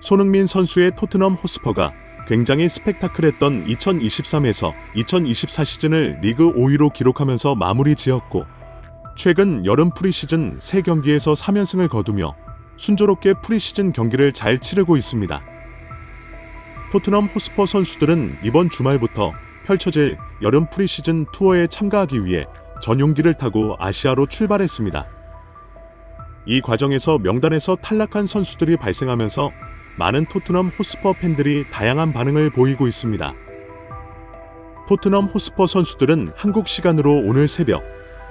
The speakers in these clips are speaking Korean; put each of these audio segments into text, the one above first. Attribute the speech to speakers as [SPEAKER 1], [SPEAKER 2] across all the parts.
[SPEAKER 1] 손흥민 선수의 토트넘 호스퍼가 굉장히 스펙타클했던 2023에서 2024 시즌을 리그 5위로 기록하면서 마무리 지었고, 최근 여름 프리시즌 3경기에서 3연승을 거두며 순조롭게 프리시즌 경기를 잘 치르고 있습니다. 토트넘 호스퍼 선수들은 이번 주말부터 펼쳐질 여름 프리시즌 투어에 참가하기 위해 전용기를 타고 아시아로 출발했습니다. 이 과정에서 명단에서 탈락한 선수들이 발생하면서 많은 토트넘 호스퍼 팬들이 다양한 반응을 보이고 있습니다. 토트넘 호스퍼 선수들은 한국 시간으로 오늘 새벽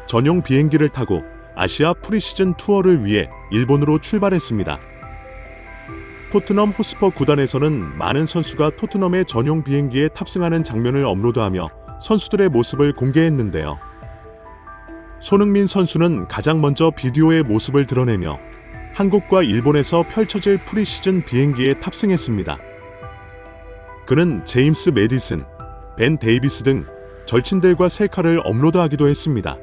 [SPEAKER 1] 전용 비행기를 타고 아시아 프리시즌 투어를 위해 일본으로 출발했습니다. 토트넘 호스퍼 구단에서는 많은 선수가 토트넘의 전용 비행기에 탑승하는 장면을 업로드하며 선수들의 모습을 공개했는데요. 손흥민 선수는 가장 먼저 비디오의 모습을 드러내며 한국과 일본에서 펼쳐질 프리시즌 비행기에 탑승했습니다. 그는 제임스 매디슨, 벤 데이비스 등 절친들과 셀카를 업로드하기도 했습니다.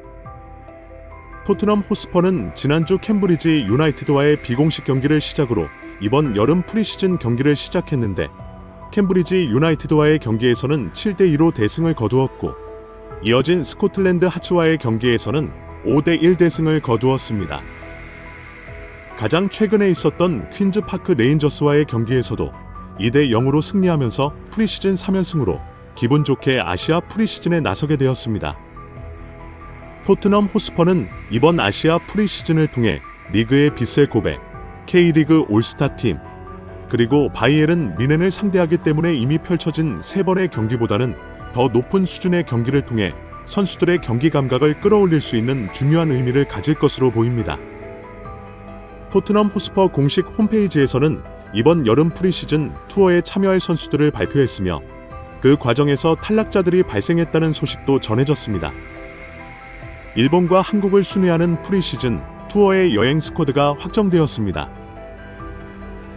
[SPEAKER 1] 토트넘 호스퍼는 지난주 캠브리지 유나이티드와의 비공식 경기를 시작으로 이번 여름 프리시즌 경기를 시작했는데, 캠브리지 유나이티드와의 경기에서는 7대2로 대승을 거두었고, 이어진 스코틀랜드 하츠와의 경기에서는 5대1 대승을 거두었습니다. 가장 최근에 있었던 퀸즈파크 레인저스와의 경기에서도 2대0으로 승리하면서 프리시즌 3연승으로 기분 좋게 아시아 프리시즌에 나서게 되었습니다. 토트넘 호스퍼는 이번 아시아 프리시즌을 통해 리그의 빗셀 고베, K리그 올스타 팀, 그리고 바이에른 뮌헨을 상대하기 때문에 이미 펼쳐진 3번의 경기보다는 더 높은 수준의 경기를 통해 선수들의 경기 감각을 끌어올릴 수 있는 중요한 의미를 가질 것으로 보입니다. 토트넘 호스퍼 공식 홈페이지에서는 이번 여름 프리시즌 투어에 참여할 선수들을 발표했으며, 그 과정에서 탈락자들이 발생했다는 소식도 전해졌습니다. 일본과 한국을 순회하는 프리시즌 투어의 여행 스쿼드가 확정되었습니다.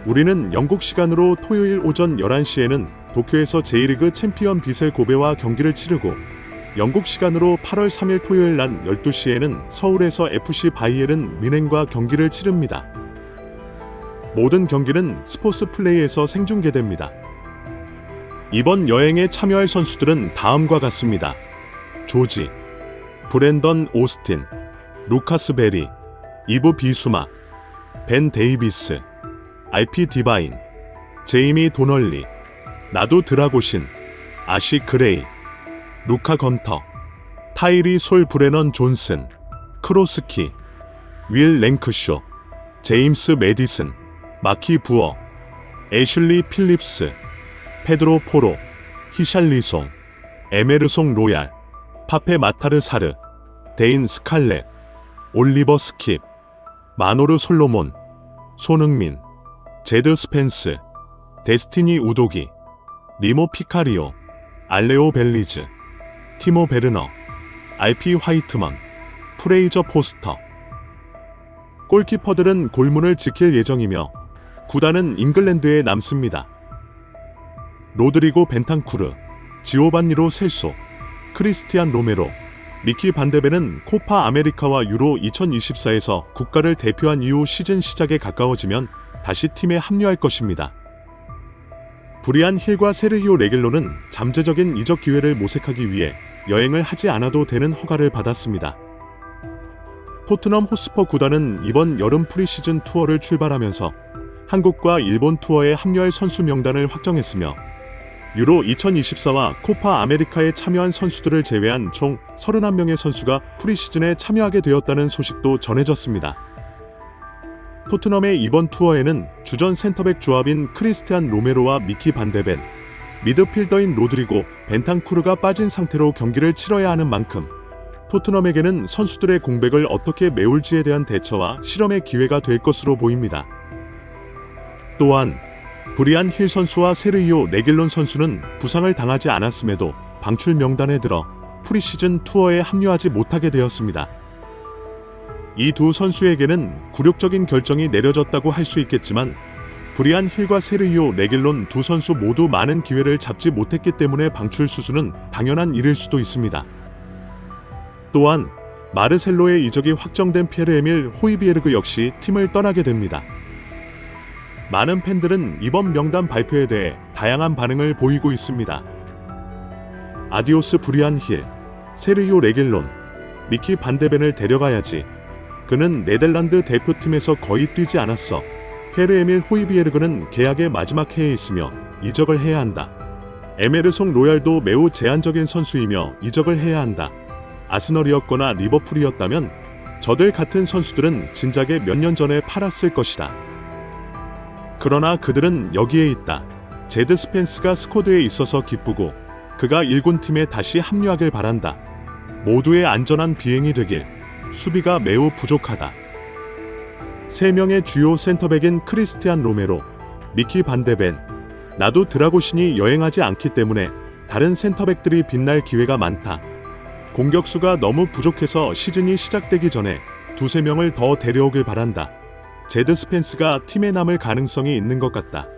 [SPEAKER 1] 우리는 영국 시간으로 토요일 오전 11시에는 도쿄에서 J리그 챔피언 비셀 고베와 경기를 치르고, 영국 시간으로 8월 3일 토요일 낮 12시에는 서울에서 FC 바이에른 뮌헨과 경기를 치릅니다. 모든 경기는 스포츠 플레이에서 생중계됩니다. 이번 여행에 참여할 선수들은 다음과 같습니다. 조지, 브랜던 오스틴, 루카스 베리, 이브 비수마, 벤 데이비스, RP 디바인, 제이미 도널리, 나두 드라고신, 아시 그레이, 루카 건터, 타이리 솔 브레넌 존슨, 크로스키, 윌 랭크쇼, 제임스 매디슨, 마키 부어, 애슐리 필립스, 페드로 포로, 히샬리송, 에메르송 로얄, 파페 마타르 사르, 데인 스칼렛, 올리버 스킵, 마노르 솔로몬, 손흥민, 제드 스펜스, 데스티니 우도기, 리모 피카리오, 알레오 벨리즈, 티모 베르너, RP 화이트먼, 프레이저 포스터. 골키퍼들은 골문을 지킬 예정이며 구단은 잉글랜드에 남습니다. 로드리고 벤탄쿠르, 지오반니로 셀소, 크리스티안 로메로, 미키 반데벤은 코파 아메리카와 유로 2024에서 국가를 대표한 이후 시즌 시작에 가까워지면 다시 팀에 합류할 것입니다. 브리안 힐과 세르히오 레길로는 잠재적인 이적 기회를 모색하기 위해 여행을 하지 않아도 되는 허가를 받았습니다. 토트넘 호스퍼 구단은 이번 여름 프리시즌 투어를 출발하면서 한국과 일본 투어에 합류할 선수 명단을 확정했으며, 유로 2024와 코파 아메리카에 참여한 선수들을 제외한 총 31명의 선수가 프리시즌에 참여하게 되었다는 소식도 전해졌습니다. 토트넘의 이번 투어에는 주전 센터백 조합인 크리스티안 로메로와 미키 반데벤, 미드필더인 로드리고 벤탄쿠르가 빠진 상태로 경기를 치러야 하는 만큼 토트넘에게는 선수들의 공백을 어떻게 메울지에 대한 대처와 실험의 기회가 될 것으로 보입니다. 또한 브리안 힐 선수와 세르히오 레길론 선수는 부상을 당하지 않았음에도 방출 명단에 들어 프리시즌 투어에 합류하지 못하게 되었습니다. 이 두 선수에게는 굴욕적인 결정이 내려졌다고 할 수 있겠지만, 브리안 힐과 세르히오 레길론 두 선수 모두 많은 기회를 잡지 못했기 때문에 방출 수순은 당연한 일일 수도 있습니다. 또한 마르셀로의 이적이 확정된 피에르 에밀 호이비에르그 역시 팀을 떠나게 됩니다. 많은 팬들은 이번 명단 발표에 대해 다양한 반응을 보이고 있습니다. 아디오스 브리안 힐, 세르히오 레길론, 미키 반데벤을 데려가야지. 그는 네덜란드 대표팀에서 거의 뛰지 않았어. 페르 에밀 호이비에르그는 계약의 마지막 해에 있으며 이적을 해야 한다. 에메르송 로얄도 매우 제한적인 선수이며 이적을 해야 한다. 아스널이었거나 리버풀이었다면 저들 같은 선수들은 진작에 몇 년 전에 팔았을 것이다. 그러나 그들은 여기에 있다. 제드 스펜스가 스쿼드에 있어서 기쁘고 그가 1군 팀에 다시 합류하길 바란다. 모두의 안전한 비행이 되길. 수비가 매우 부족하다. 3명의 주요 센터백인 크리스티안 로메로, 미키 반데벤, 나도 드라고신이 여행하지 않기 때문에 다른 센터백들이 빛날 기회가 많다. 공격수가 너무 부족해서 시즌이 시작되기 전에 2-3명을 더 데려오길 바란다. 제드 스펜스가 팀에 남을 가능성이 있는 것 같다.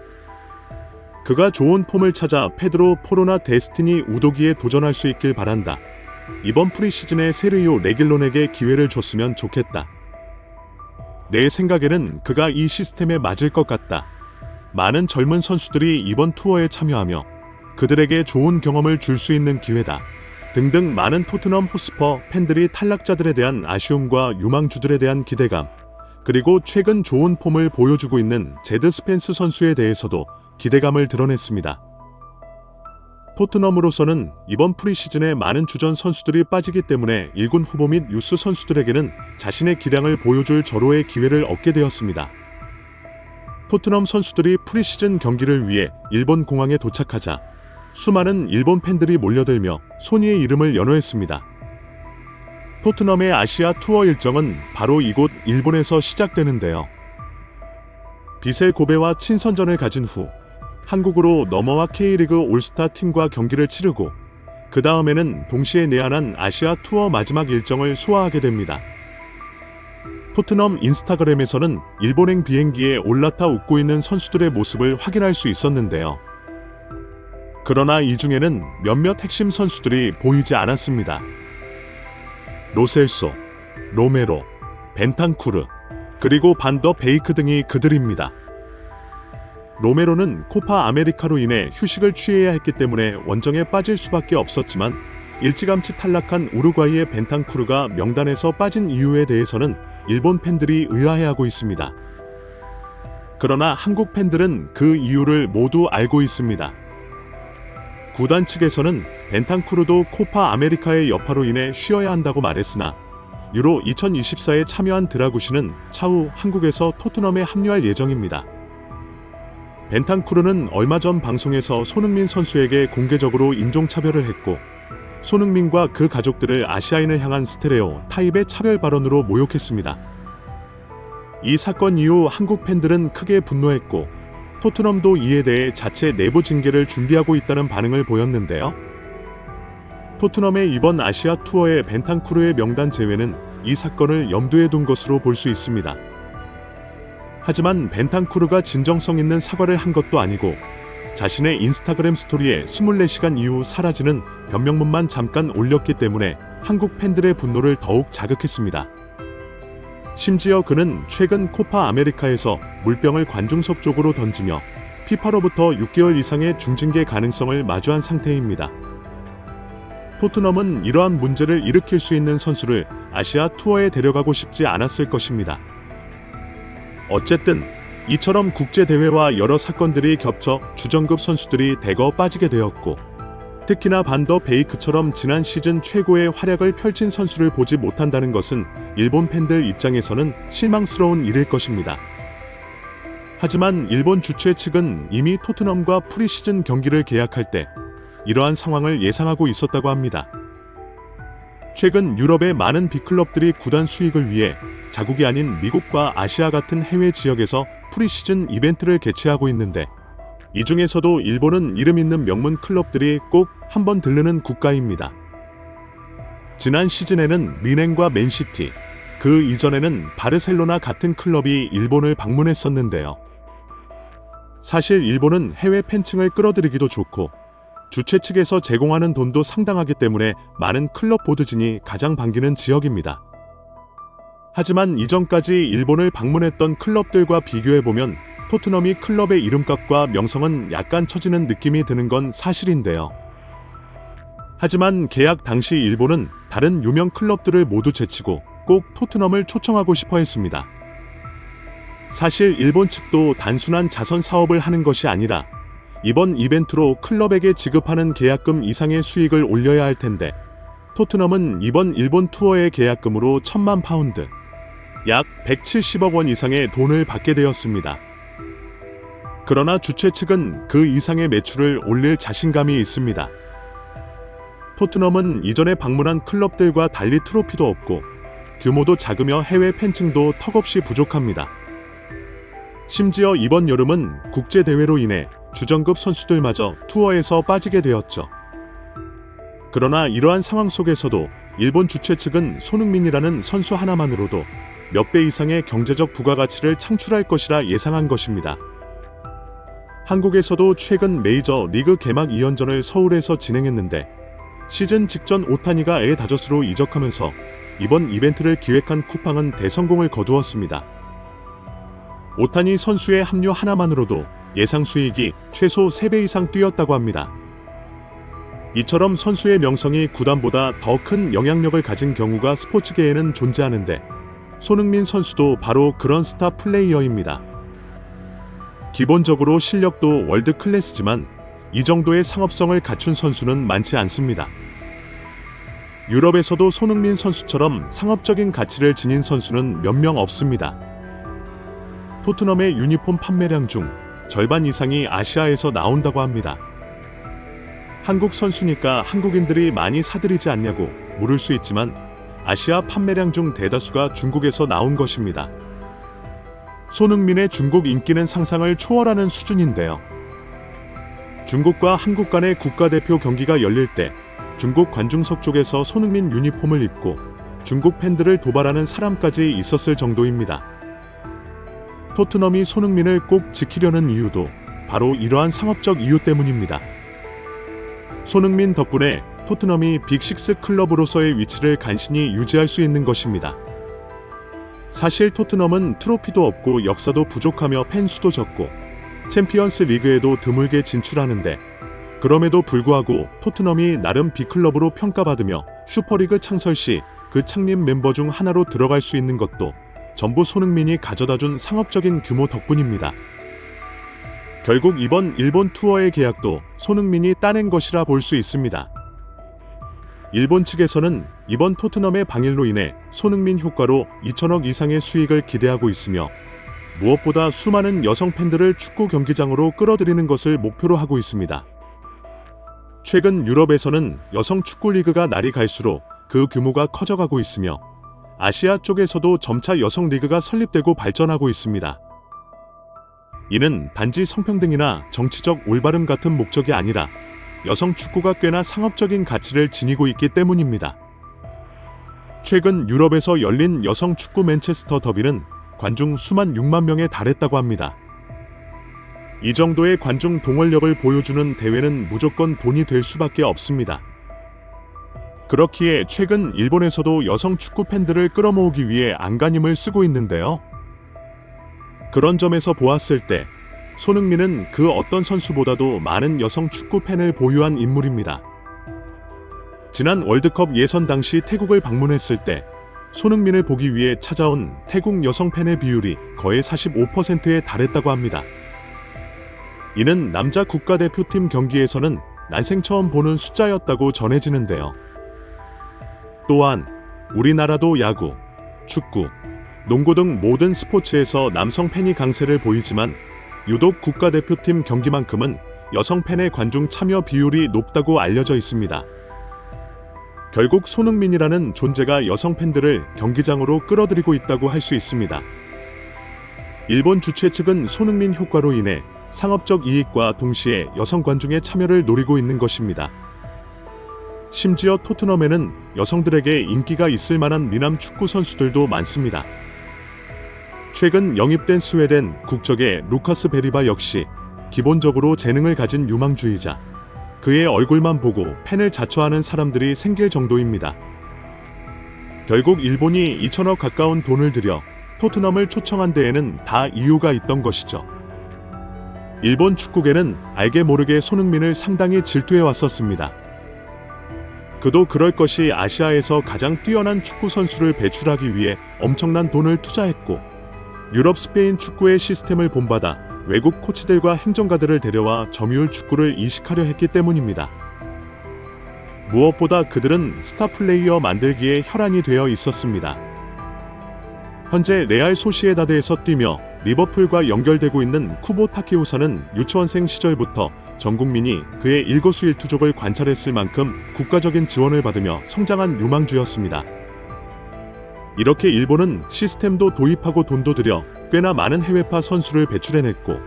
[SPEAKER 1] 그가 좋은 폼을 찾아 페드로 포로나 데스티니 우도기에 도전할 수 있길 바란다. 이번 프리시즌에 세르히오 레길론에게 기회를 줬으면 좋겠다. 내 생각에는 그가 이 시스템에 맞을 것 같다. 많은 젊은 선수들이 이번 투어에 참여하며 그들에게 좋은 경험을 줄 수 있는 기회다. 등등 많은 토트넘 호스퍼 팬들이 탈락자들에 대한 아쉬움과 유망주들에 대한 기대감, 그리고 최근 좋은 폼을 보여주고 있는 제드 스펜스 선수에 대해서도 기대감을 드러냈습니다. 토트넘으로서는 이번 프리시즌에 많은 주전 선수들이 빠지기 때문에 1군 후보 및 유스 선수들에게는 자신의 기량을 보여줄 절호의 기회를 얻게 되었습니다. 토트넘 선수들이 프리시즌 경기를 위해 일본 공항에 도착하자 수많은 일본 팬들이 몰려들며 소니의 이름을 연호했습니다. 토트넘의 아시아 투어 일정은 바로 이곳 일본에서 시작되는데요. 비셀 고베와 친선전을 가진 후 한국으로 넘어와 K리그 올스타 팀과 경기를 치르고 그 다음에는 동시에 내한한 아시아 투어 마지막 일정을 소화하게 됩니다. 토트넘 인스타그램에서는 일본행 비행기에 올라타 웃고 있는 선수들의 모습을 확인할 수 있었는데요. 그러나 이 중에는 몇몇 핵심 선수들이 보이지 않았습니다. 로셀소, 로메로, 벤탄쿠르, 그리고 반더 베이크 등이 그들입니다. 로메로는 코파 아메리카로 인해 휴식을 취해야 했기 때문에 원정에 빠질 수밖에 없었지만 일찌감치 탈락한 우루과이의 벤탄쿠르가 명단에서 빠진 이유에 대해서는 일본 팬들이 의아해하고 있습니다. 그러나 한국 팬들은 그 이유를 모두 알고 있습니다. 구단 측에서는 벤탄쿠르도 코파 아메리카의 여파로 인해 쉬어야 한다고 말했으나 유로 2024에 참여한 드라구시는 차후 한국에서 토트넘에 합류할 예정입니다. 벤탄쿠르는 얼마 전 방송에서 손흥민 선수에게 공개적으로 인종차별을 했고 손흥민과 그 가족들을 아시아인을 향한 스테레오 타입의 차별 발언으로 모욕했습니다. 이 사건 이후 한국 팬들은 크게 분노했고 토트넘도 이에 대해 자체 내부 징계를 준비하고 있다는 반응을 보였는데요. 토트넘의 이번 아시아 투어의 벤탄쿠르의 명단 제외는 이 사건을 염두에 둔 것으로 볼 수 있습니다. 하지만 벤탄쿠르가 진정성 있는 사과를 한 것도 아니고 자신의 인스타그램 스토리에 24시간 이후 사라지는 변명문만 잠깐 올렸기 때문에 한국 팬들의 분노를 더욱 자극했습니다. 심지어 그는 최근 코파 아메리카에서 물병을 관중석 쪽으로 던지며 피파로부터 6개월 이상의 중징계 가능성을 마주한 상태입니다. 토트넘은 이러한 문제를 일으킬 수 있는 선수를 아시아 투어에 데려가고 싶지 않았을 것입니다. 어쨌든 이처럼 국제대회와 여러 사건들이 겹쳐 주전급 선수들이 대거 빠지게 되었고 특히나 반더 베이크처럼 지난 시즌 최고의 활약을 펼친 선수를 보지 못한다는 것은 일본 팬들 입장에서는 실망스러운 일일 것입니다. 하지만 일본 주최 측은 이미 토트넘과 프리시즌 경기를 계약할 때 이러한 상황을 예상하고 있었다고 합니다. 최근 유럽의 많은 빅클럽들이 구단 수익을 위해 자국이 아닌 미국과 아시아 같은 해외 지역에서 프리시즌 이벤트를 개최하고 있는데 이 중에서도 일본은 이름 있는 명문 클럽들이 꼭 한번 들르는 국가입니다. 지난 시즌에는 미넨과 맨시티, 그 이전에는 바르셀로나 같은 클럽이 일본을 방문했었는데요. 사실 일본은 해외 팬층을 끌어들이기도 좋고 주최 측에서 제공하는 돈도 상당하기 때문에 많은 클럽 보드진이 가장 반기는 지역입니다. 하지만 이전까지 일본을 방문했던 클럽들과 비교해보면 토트넘이 클럽의 이름값과 명성은 약간 처지는 느낌이 드는 건 사실인데요. 하지만 계약 당시 일본은 다른 유명 클럽들을 모두 제치고 꼭 토트넘을 초청하고 싶어 했습니다. 사실 일본 측도 단순한 자선 사업을 하는 것이 아니라 이번 이벤트로 클럽에게 지급하는 계약금 이상의 수익을 올려야 할 텐데 토트넘은 이번 일본 투어의 계약금으로 1,000만 파운드, 약 170억 원 이상의 돈을 받게 되었습니다. 그러나 주최 측은 그 이상의 매출을 올릴 자신감이 있습니다. 토트넘은 이전에 방문한 클럽들과 달리 트로피도 없고 규모도 작으며 해외 팬층도 턱없이 부족합니다. 심지어 이번 여름은 국제대회로 인해 주전급 선수들마저 투어에서 빠지게 되었죠. 그러나 이러한 상황 속에서도 일본 주최 측은 손흥민이라는 선수 하나만으로도 몇 배 이상의 경제적 부가가치를 창출할 것이라 예상한 것입니다. 한국에서도 최근 메이저 리그 개막 2연전을 서울에서 진행했는데 시즌 직전 오타니가 에 다저스로 이적하면서 이번 이벤트를 기획한 쿠팡은 대성공을 거두었습니다. 오타니 선수의 합류 하나만으로도 예상 수익이 최소 3배 이상 뛰었다고 합니다. 이처럼 선수의 명성이 구단보다 더 큰 영향력을 가진 경우가 스포츠계에는 존재하는데 손흥민 선수도 바로 그런 스타 플레이어입니다. 기본적으로 실력도 월드 클래스지만 이 정도의 상업성을 갖춘 선수는 많지 않습니다. 유럽에서도 손흥민 선수처럼 상업적인 가치를 지닌 선수는 몇 명 없습니다. 토트넘의 유니폼 판매량 중 절반 이상이 아시아에서 나온다고 합니다. 한국 선수니까 한국인들이 많이 사들이지 않냐고 물을 수 있지만 아시아 판매량 중 대다수가 중국에서 나온 것입니다. 손흥민의 중국 인기는 상상을 초월하는 수준인데요. 중국과 한국 간의 국가대표 경기가 열릴 때 중국 관중석 쪽에서 손흥민 유니폼을 입고 중국 팬들을 도발하는 사람까지 있었을 정도입니다. 토트넘이 손흥민을 꼭 지키려는 이유도 바로 이러한 상업적 이유 때문입니다. 손흥민 덕분에 토트넘이 빅6 클럽으로서의 위치를 간신히 유지할 수 있는 것입니다. 사실 토트넘은 트로피도 없고 역사도 부족하며 팬수도 적고 챔피언스 리그에도 드물게 진출하는데 그럼에도 불구하고 토트넘이 나름 빅클럽으로 평가받으며 슈퍼리그 창설 시 그 창립 멤버 중 하나로 들어갈 수 있는 것도 전부 손흥민이 가져다준 상업적인 규모 덕분입니다. 결국 이번 일본 투어의 계약도 손흥민이 따낸 것이라 볼 수 있습니다. 일본 측에서는 이번 토트넘의 방일로 인해 손흥민 효과로 2천억 이상의 수익을 기대하고 있으며 무엇보다 수많은 여성 팬들을 축구 경기장으로 끌어들이는 것을 목표로 하고 있습니다. 최근 유럽에서는 여성 축구 리그가 날이 갈수록 그 규모가 커져가고 있으며 아시아 쪽에서도 점차 여성 리그가 설립되고 발전하고 있습니다. 이는 단지 성평등이나 정치적 올바름 같은 목적이 아니라 여성 축구가 꽤나 상업적인 가치를 지니고 있기 때문입니다. 최근 유럽에서 열린 여성 축구 맨체스터 더비는 관중 수만 6만 명에 달했다고 합니다. 이 정도의 관중 동원력을 보여주는 대회는 무조건 돈이 될 수밖에 없습니다. 그렇기에 최근 일본에서도 여성 축구 팬들을 끌어모으기 위해 안간힘을 쓰고 있는데요. 그런 점에서 보았을 때 손흥민은 그 어떤 선수보다도 많은 여성 축구 팬을 보유한 인물입니다. 지난 월드컵 예선 당시 태국을 방문했을 때 손흥민을 보기 위해 찾아온 태국 여성 팬의 비율이 거의 45%에 달했다고 합니다. 이는 남자 국가대표팀 경기에서는 난생 처음 보는 숫자였다고 전해지는데요. 또한 우리나라도 야구, 축구, 농구 등 모든 스포츠에서 남성 팬이 강세를 보이지만 유독 국가대표팀 경기만큼은 여성 팬의 관중 참여 비율이 높다고 알려져 있습니다. 결국 손흥민이라는 존재가 여성 팬들을 경기장으로 끌어들이고 있다고 할 수 있습니다. 일본 주최 측은 손흥민 효과로 인해 상업적 이익과 동시에 여성 관중의 참여를 노리고 있는 것입니다. 심지어 토트넘에는 여성들에게 인기가 있을 만한 미남 축구 선수들도 많습니다. 최근 영입된 스웨덴 국적의 루카스 베리바 역시 기본적으로 재능을 가진 유망주의자, 그의 얼굴만 보고 팬을 자처하는 사람들이 생길 정도입니다. 결국 일본이 2천억 가까운 돈을 들여 토트넘을 초청한 데에는 다 이유가 있던 것이죠. 일본 축구계는 알게 모르게 손흥민을 상당히 질투해 왔었습니다. 그도 그럴 것이 아시아에서 가장 뛰어난 축구 선수를 배출하기 위해 엄청난 돈을 투자했고 유럽 스페인 축구의 시스템을 본받아 외국 코치들과 행정가들을 데려와 점유율 축구를 이식하려 했기 때문입니다. 무엇보다 그들은 스타 플레이어 만들기에 혈안이 되어 있었습니다. 현재 레알 소시에다드에서 뛰며 리버풀과 연결되고 있는 쿠보 타케우사는 유치원생 시절부터 전 국민이 그의 일거수일투족을 관찰했을 만큼 국가적인 지원을 받으며 성장한 유망주였습니다. 이렇게 일본은 시스템도 도입하고 돈도 들여 꽤나 많은 해외파 선수를 배출해냈고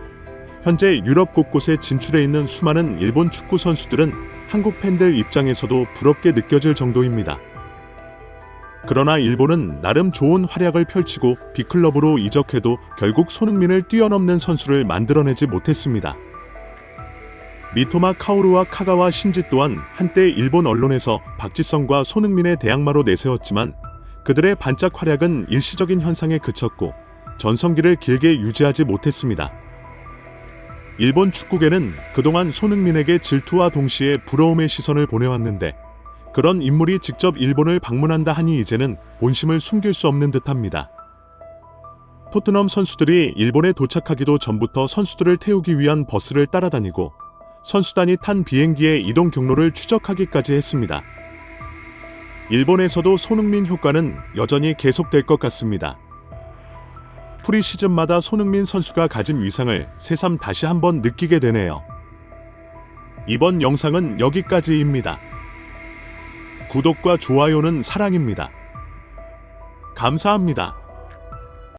[SPEAKER 1] 현재 유럽 곳곳에 진출해 있는 수많은 일본 축구 선수들은 한국 팬들 입장에서도 부럽게 느껴질 정도입니다. 그러나 일본은 나름 좋은 활약을 펼치고 빅클럽으로 이적해도 결국 손흥민을 뛰어넘는 선수를 만들어내지 못했습니다. 미토마 카오루와 카가와 신지 또한 한때 일본 언론에서 박지성과 손흥민의 대항마로 내세웠지만 그들의 반짝 활약은 일시적인 현상에 그쳤고 전성기를 길게 유지하지 못했습니다. 일본 축구계는 그동안 손흥민에게 질투와 동시에 부러움의 시선을 보내왔는데 그런 인물이 직접 일본을 방문한다 하니 이제는 본심을 숨길 수 없는 듯합니다. 토트넘 선수들이 일본에 도착하기도 전부터 선수들을 태우기 위한 버스를 따라다니고 선수단이 탄 비행기의 이동 경로를 추적하기까지 했습니다. 일본에서도 손흥민 효과는 여전히 계속될 것 같습니다. 프리시즌마다 손흥민 선수가 가진 위상을 새삼 다시 한번 느끼게 되네요. 이번 영상은 여기까지입니다. 구독과 좋아요는 사랑입니다. 감사합니다.